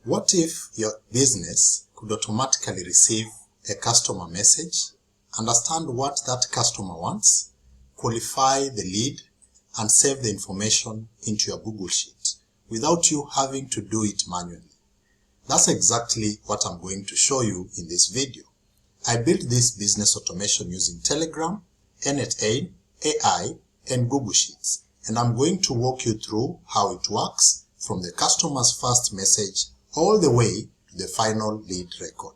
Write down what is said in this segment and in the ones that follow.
What if your business could automatically receive a customer message, understand what that customer wants, qualify the lead, and save the information into your Google Sheet without you having to do it manually? That's exactly what I'm going to show you in this video. I built this business automation using Telegram, 𝐁𝐿, AI, and Google Sheets, and I'm going to walk you through how it works from the customer's first message all the way to the final lead record.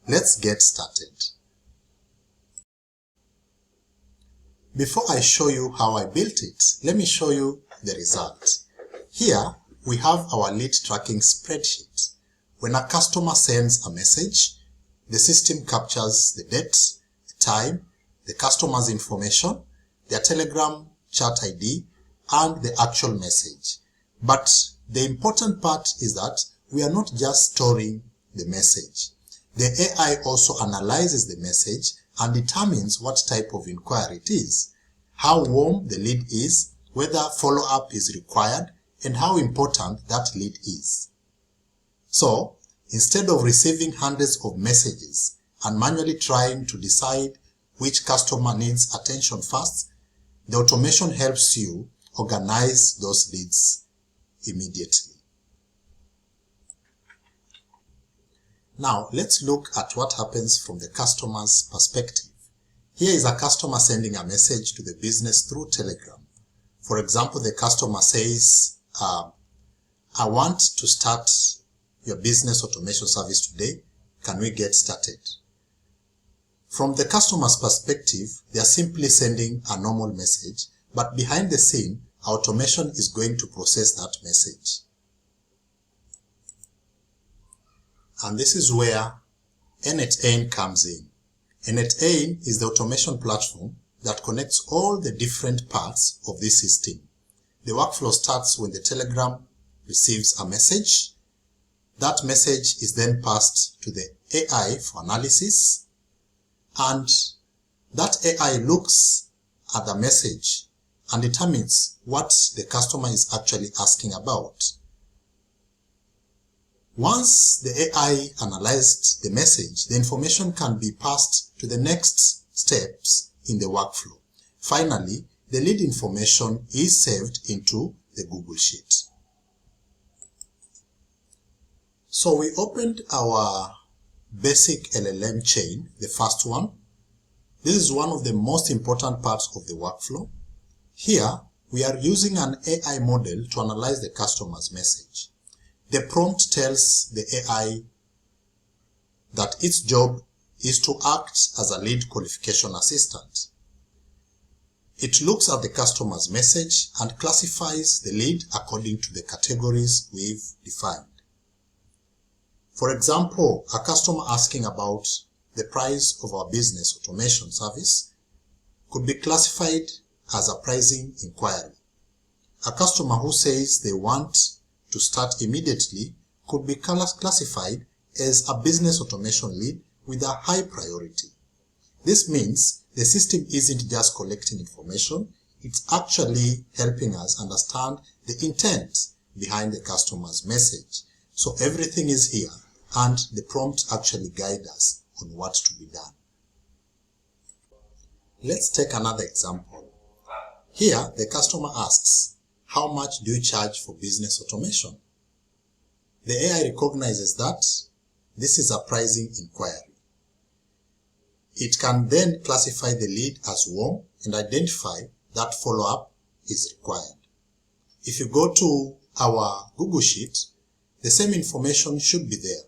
Let's get started. Before I show you how I built it, let me show you the result. Here we have our lead tracking spreadsheet. When a customer sends a message, the system captures the date, the time, the customer's information, their Telegram chat ID, and the actual message. But the important part is that we are not just storing the message. The AI also analyzes the message and determines what type of inquiry it is, how warm the lead is, whether follow-up is required, and how important that lead is. So, instead of receiving hundreds of messages and manually trying to decide which customer needs attention first, the automation helps you organize those leads immediately. Now, let's look at what happens from the customer's perspective. Here is a customer sending a message to the business through Telegram. For example, the customer says, I want to start your business automation service today. Can we get started? From the customer's perspective, they are simply sending a normal message, but behind the scene, automation is going to process that message. And this is where 𝐁𝐿 comes in. 𝐁𝐿 is the automation platform that connects all the different parts of this system. The workflow starts when the Telegram receives a message. That message is then passed to the AI for analysis, and that AI looks at the message and determines what the customer is actually asking about. Once the AI analyzed the message, the information can be passed to the next steps in the workflow. Finally, the lead information is saved into the Google Sheet. So we opened our basic LLM chain, the first one. This is one of the most important parts of the workflow. Here, we are using an AI model to analyze the customer's message. The prompt tells the AI that its job is to act as a lead qualification assistant. It looks at the customer's message and classifies the lead according to the categories we've defined. For example, a customer asking about the price of our business automation service could be classified as a pricing inquiry. A customer who says they want to start immediately could be classified as a business automation lead with a high priority. This means the system isn't just collecting information, it's actually helping us understand the intent behind the customer's message. So everything is here, and the prompt actually guides us on what to be done. Let's take another example. Here, the customer asks, how much do you charge for business automation? The AI recognizes that this is a pricing inquiry. It can then classify the lead as warm and identify that follow-up is required. If you go to our Google Sheet, the same information should be there.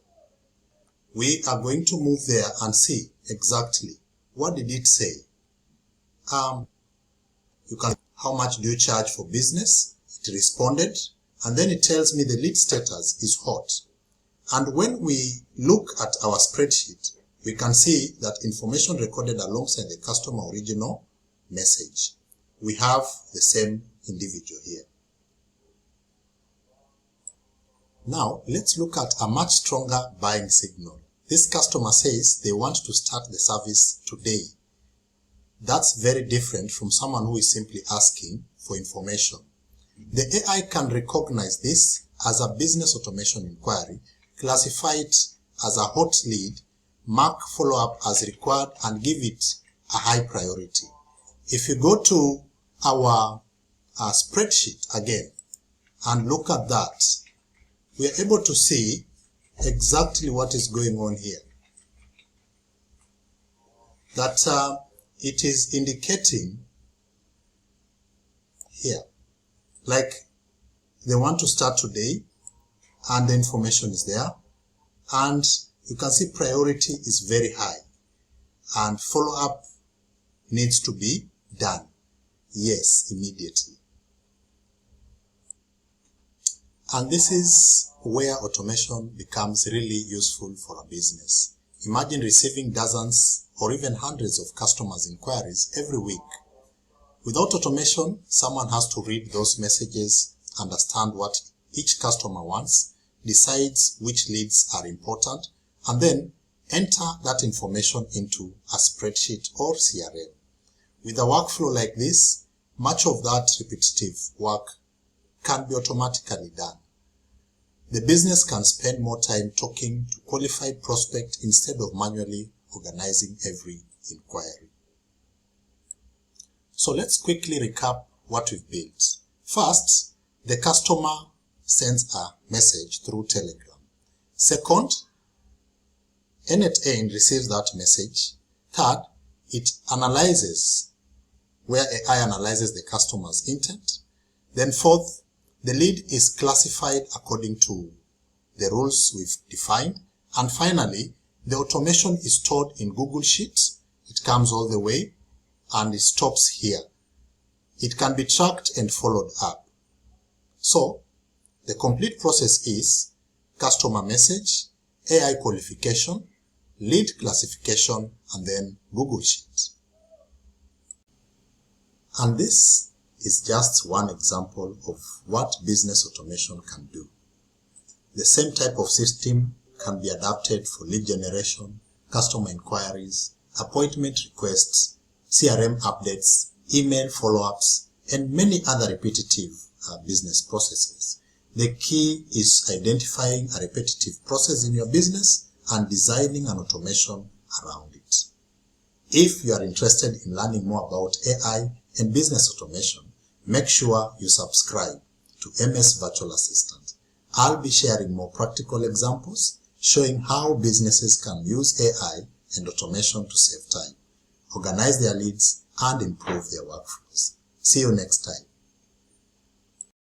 We are going to move there and see exactly what did it say. How much do you charge for business? It responded, and then it tells me the lead status is hot. And when we look at our spreadsheet, we can see that information recorded alongside the customer original message. We have the same individual here. Now, let's look at a much stronger buying signal. This customer says they want to start the service today. That's very different from someone who is simply asking for information. The AI can recognize this as a business automation inquiry classify it as a hot lead, mark follow-up as required, and give it a high priority. If you go to our spreadsheet again and look at that, we are able to see exactly what is going on here. That it is indicating here, like they want to start today, and the information is there, and you can see priority is very high, and follow-up needs to be done. Yes, immediately. And this is where automation becomes really useful for a business. Imagine receiving dozens or even hundreds of customers' inquiries every week. Without automation, someone has to read those messages, understand what each customer wants, decides which leads are important, and then enter that information into a spreadsheet or CRM. With a workflow like this, much of that repetitive work can be automatically done. The business can spend more time talking to qualified prospects instead of manually organizing every inquiry. So let's quickly recap what we've built. First, the customer sends a message through Telegram. Second, 𝐁𝐻 receives that message. Third, it analyzes, where AI analyzes the customer's intent. Then fourth, the lead is classified according to the rules we've defined. And finally, the automation is stored in Google Sheets. It comes all the way and it stops here. It can be tracked and followed up. So, the complete process is customer message, AI qualification, lead classification, and then Google Sheets. And this is just one example of what business automation can do. The same type of system can be adapted for lead generation, customer inquiries, appointment requests, CRM updates, email follow-ups, and many other repetitive business processes. The key is identifying a repetitive process in your business and designing an automation around it. If you are interested in learning more about AI and business automation, make sure you subscribe to MS Virtual Assistant. I'll be sharing more practical examples showing how businesses can use AI and automation to save time, organize their leads, and improve their workflows. See you next time.